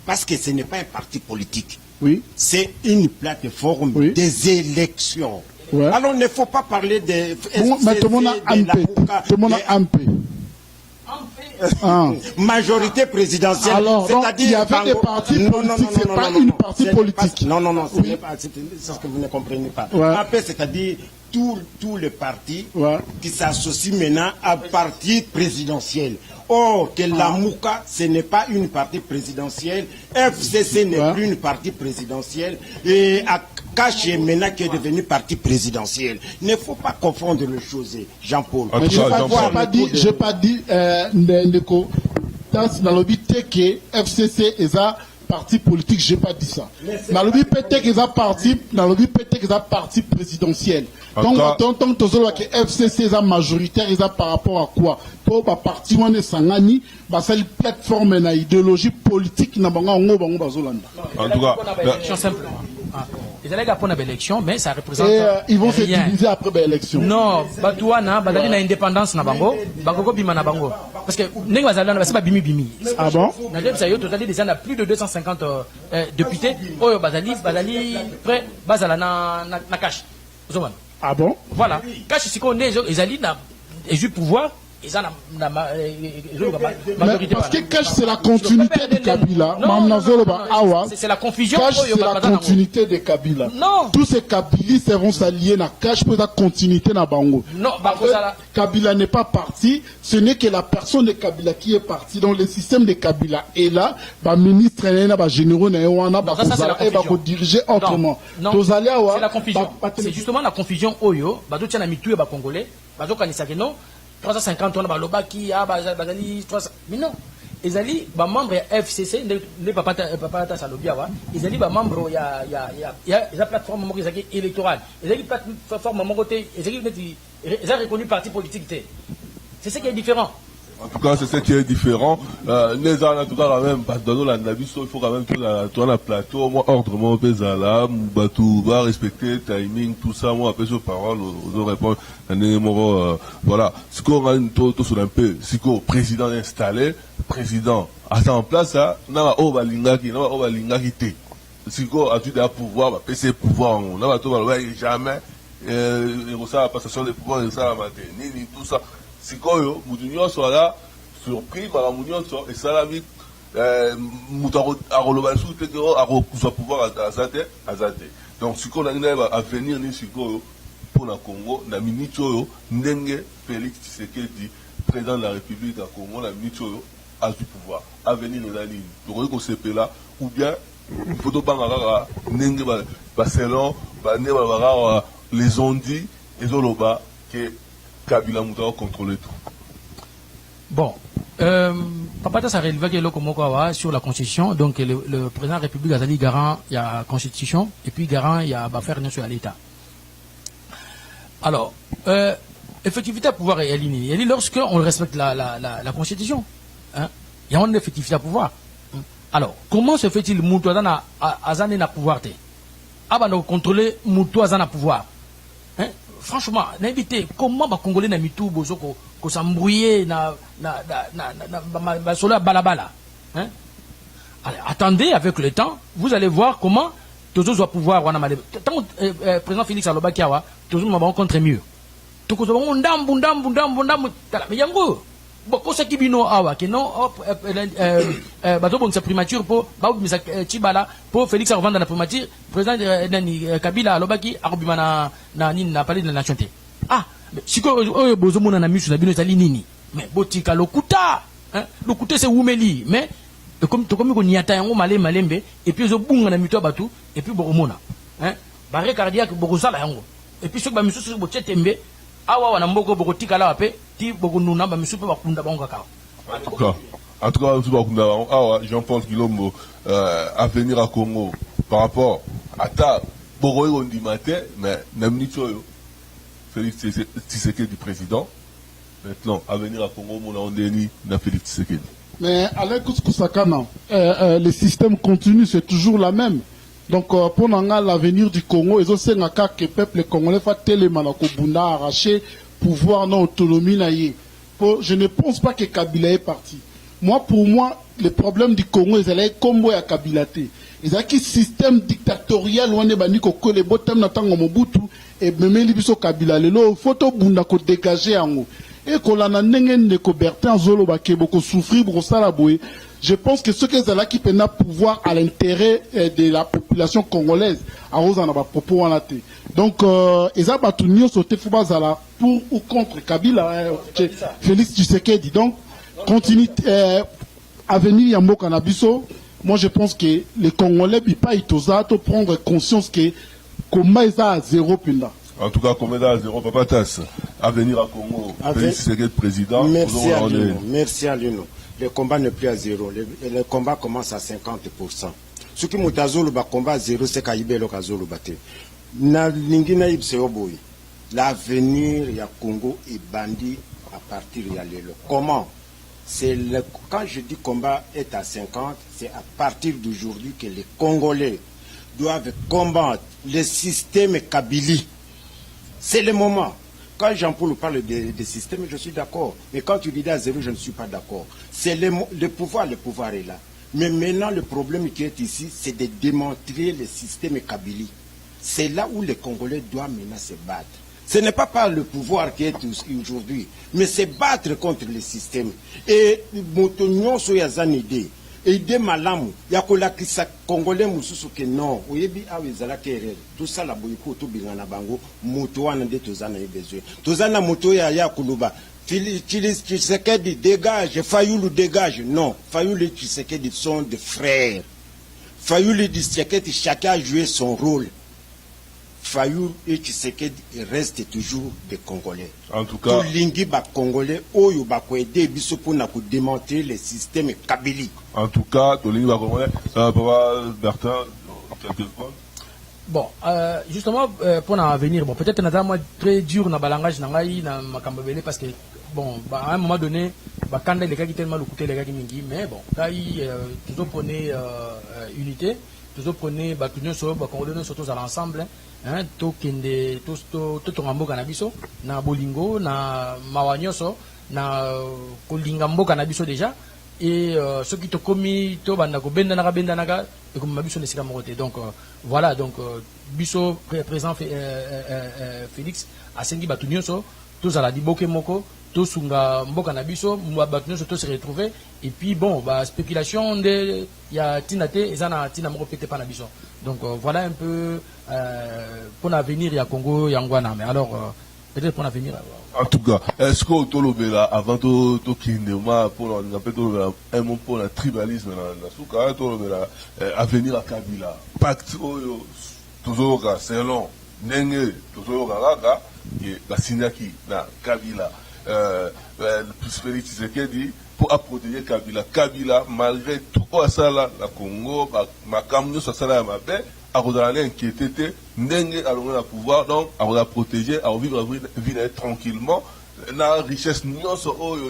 Parce que ce n'est pas un parti politique. Oui. C'est une plateforme des élections. Alors, il ne faut pas parler de... Mais tout le monde a un peu. Majorité présidentielle. Alors, il y avait des partis politiques, c'est pas une partie politique. Non, c'est ce que vous ne comprenez pas. En fait, c'est-à-dire tous les partis qui s'associent maintenant à parti présidentiel. Or, que la Mouka, ce n'est pas une partie présidentielle, FCC n'est plus une partie présidentielle, et Akache maintenant qui est devenu parti présidentiel. Il ne faut pas confondre les choses, Jean-Paul. Je n'ai pas dit, Ndeko, dans le but que FCC est un parti politique, je n'ai pas dit ça. Dans le but peut-être qu'ils ont parti présidentiel. Donc, tant que FCC est majoritaire, ils ont par rapport à quoi? Pour le parti Sangani, c'est une plateforme et une idéologie politique. En tout cas, ils allaient pour l'élection, mais ça représente. Et ils vont se diviser après l'élection. Non, Batouana, Badali na indépendance na bango, bango bima na bango. Parce que n'est pas bimi. Ah bon? Total des gens plus de 250 députés. Oh, Badali près, Bazala na cash. Ah bon? Voilà. Cash si qu'on est, ils allaient na et du pouvoir. ils ont mais parce que Cash c'est la continuité de Kabila. C'est la confusion. Cash c'est la continuité de Kabila. Non. Tous ces Kabilistes vont s'allier na Cash pour la continuité na Bango. Non, Kabila n'est pas parti, ce n'est que la personne de Kabila qui est partie. Donc le système de Kabila est là, ministre et généraux et diriger autrement. Non, c'est la confusion. C'est justement la confusion Oyo, Badoutiana Mitou et Congolais, Badokanisakeno, 350 ans, Balobaki, mais non. Ils allaient membres FCC, les papa Salobiawa, ils allaient membres, il y a la plateforme électorale, ils allaient plateforme ils ont reconnu parti politique. C'est ce qui est différent. En tout cas, c'est ce qui est différent. Les en tout cas, même, il faut quand même tout le plateau, moi, ordre, moi, Bezala, Mbatou, va respecter, timing, tout ça, moi, après, sur parole, aux répondre, voilà. Ce qu'on a une tout sur un peu, ce qu'on président installé, président, à en place, ça, n'a pas Obalingaki, n'a pas Obalingaki té. Ce qu'on a tout à pouvoir, va PC pouvoir, n'a pas tout, jamais, ça, la passation des pouvoirs, ça, la matinée, ni tout ça. Sikoyo, Moudunio soit là, surpris par la Moudunio, et ça l'a mis, Moutaro, à Rolobansou, soit pouvoir à Zate. Donc, ce qu'on a à venir, ni Sikoyo, pour le Congo, na Minichoyo, Ndenge, Félix Tshisekedi, président de la République du Congo, na Minichoyo, a du pouvoir. À venir, les lignes. Donc, on s'est là, ou bien, il faut pas Bangara, Ndenge, Barcelone, les ont dit, et Zoloba, que Kabila Moutao contrôler tout. Bon, Papa Tassa relevé sur la Constitution. Donc le président de la République a dit garant, il y a la Constitution, et puis garant, il y a faire sur l'État. Alors, effectivité à pouvoir est alignée. Il dit lorsqu'on respecte la Constitution, hein, il y a une effectivité à pouvoir. Alors, comment se fait-il Moutou à Azane na pouvoir? Ah bah donc contrôler Moutou Azane na pouvoir. Franchement, n'invitez comment les Congolais n'ont tout besoin qu'on s'embrouille na solo balabala. Allez, attendez avec le temps, vous allez voir comment tous va pouvoir tant président Félix Alobakiawa, tous va rencontrer mieux. Tout ça on ndambu mais yango beaucoup ce qui bino awa que non bato bon sa primature pour misa Chibala pour Félix revendre la primature président Kabila Alobaki arobimana na parler de la nation. Ah si ko bozo mona na misu na bino tali nini mais botika lokuta lokuta c'est Wumeli mais comme ko niata yango malembe et puis zo bunga na mito batu et puis boromona barré cardiaque borosala yango et puis so ba misu bo tchetembe awa wana mboko boko tika la wape ti boko nuna ba misupe bakunda bango ka. En tout cas, Jean-Paul Kilombo, à venir à Congo par rapport à ta Boroy on dit matin, mais Namnichoyo, Félix Tshisekedi du président. Maintenant, à venir à Congo, mon ondeni na Félix Tshisekedi. Mais Alain Kousakana, le système continue, c'est toujours la même. Donc, pour l'avenir du Congo, ils ont que le peuple congolais va tellement arracher pouvoir, non, autonomie. Je ne pense pas que Kabila est parti. Moi, pour moi, le problème du Congo, ils allaient comme à Kabila. Ils ont un système dictatorial, on est banni que les botem n'attendent Mobutu et même les biso Kabila. Le photo bunda ko dégager en haut. Et qu'on a n'engene ko Bertin Zolo baké beaucoup souffrir pour ça la bouée. Je pense que ce qu'ils ont qui peuvent pouvoir à l'intérêt de la population congolaise, à Rosanna propos en athée. Donc, ils ont battu sauté Foubazala pour ou contre Kabila, Félix Tshisekedi. Donc, continue à venir Yambo Kanabiso. Moi, je pense que les Congolais ne peuvent pas y prendre conscience que comment ils sont à zéro punda. En tout cas, comme à zéro, Papa Tass, à venir à Congo, Félix Tshisekedi président. Merci à l'UNO. Le combat n'est plus à zéro. Le combat commence à 50%. Ce qui m'a dit le combat à zéro, c'est qu'il y a le bâti. L'avenir, il y a Congo et Bandi à partir de l'élo. Comment? Quand je dis combat est à 50, c'est à partir d'aujourd'hui que les Congolais doivent combattre le système Kabili. C'est le moment. Quand Jean-Paul parle de système, je suis d'accord. Mais quand tu dis à zéro, je ne suis pas d'accord. C'est le pouvoir est là. Mais maintenant, le problème qui est ici, c'est de démontrer le système Kabili. C'est là où les Congolais doivent maintenant se battre. Ce n'est pas par le pouvoir qui est aujourd'hui, mais c'est battre contre le système. Et Motonyon Soyazan idée. Et idée malamu, yakola kisa congolais mususu ke non, oyebi awezala kerel. Tout ça la boyiko to bingana bango, moto wana de tozana besoin. Tozana moto ya kuluba. Tshisekedi dégage, Fayoulou dégage. Non, Fayoulou et Tshisekedi sont des frères. Fayoulou et Tshisekedi, chacun a joué son rôle. Fayoulou et Tshisekedi restent toujours des Congolais. En tout cas, Lingi ba Congolais, oyo ba ko aider biso pour démanteler le système kabili. En tout cas, Tolingi ba Congolais, Papa Bertin, quelques secondes. Bon, justement, pour en venir, bon, peut-être que très dur dans le langage, parce que, bon, à un moment donné, quand les gars qui tellement le côté les gars qui mingi, mais bon, quand ils toujours prenaient unité, toujours prenaient tout sur tous à l'ensemble, hein, tout kende, tout rambo cannabiso, na bolingo, na mawanyoso, na kolingambo cannabiso déjà. Et ceux qui te commis to bandako bendanaga et comme mabiso nesika mokote donc voilà donc biso présent Félix asengi batunyoso tous à la diboke moko tous sunga mboka na biso batunyoso tous se retrouver et puis bon bah spéculation de ya tinate ezana tina moko pété pas na biso donc voilà un peu pour l'avenir ya Congo yangwana mais alors peut-être pour l'avenir. En tout cas, est-ce que Tolobela, avant tout Kindema, pour un mot pour le tribalisme, Tolobela, avenir à Kabila, pacte, toujours, c'est long, Nenge, toujours, la Signaki, Kabila, Félix Tshisekedi, pour protéger Kabila. Kabila, malgré tout ça, la Congo, ma camion, ça, la paix. À regarder inquiété, n'engue à le pouvoir, donc à la protéger, à vivre la vie tranquillement. La richesse non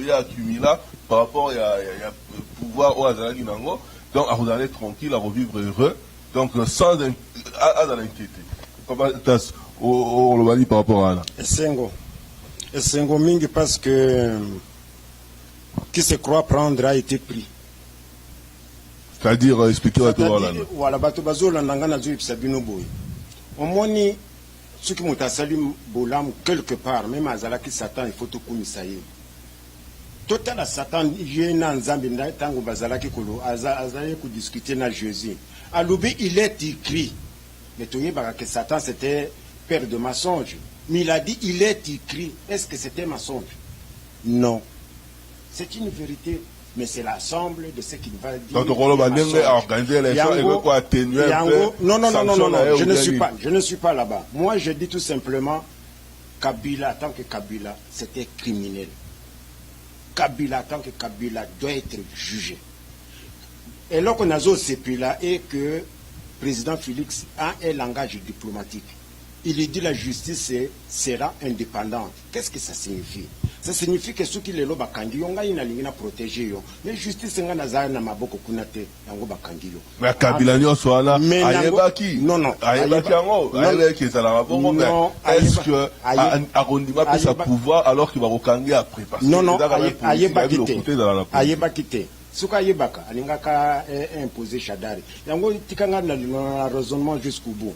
y a accumulé par rapport à pouvoir au Azalagi Nango, donc à regarder tranquille, à revivre heureux, donc sans l'inquiéter. Papa Tas, on le va dire par rapport à là. Essengo mingi parce que qui se croit prendre a été pris. C'est-à-dire expliquer à toi là. Voilà, bato bazola nangana zo ipsabino boy. Omoni ceux qui m'ont sali bolam quelque part même azala ki Satan il faut tout kumisa ye. Total Satan je na nzambe nda tango bazala ki kolo azala ku discuter na Jésus. Aloubi il est écrit. Mais toye baka que Satan c'était père de mensonge. Mais il a dit il est écrit. Est-ce que c'était mensonge? Non. C'est une vérité. Mais c'est l'ensemble de ce qu'il va dire. Donc, on va organiser les choses et quoi atténuer un peu. Non, je ne suis pas là-bas. Moi, je dis tout simplement, Kabila, tant que Kabila, c'était criminel. Kabila, tant que Kabila, doit être jugé. Et là qu'on a ce pays-là, et que le président Félix a un langage diplomatique. Il dit la justice sera indépendante. Qu'est-ce que ça signifie? Ça signifie que ceux qui les loba kangi yonga ina lingina protéger yo. Mais justice nga nazana na maboko kunate yango bakangi yo. Mais Kabila nyo soana ayebaki. Non. Ayebaki yango. Ayebaki ça la bongo mais est-ce que arrondima peut sa pouvoir alors qu'il va rekangi après parce que non ayebaki te. Suka yebaka alingaka imposer Shadari. Yango tikanga na raisonnement jusqu'au bout.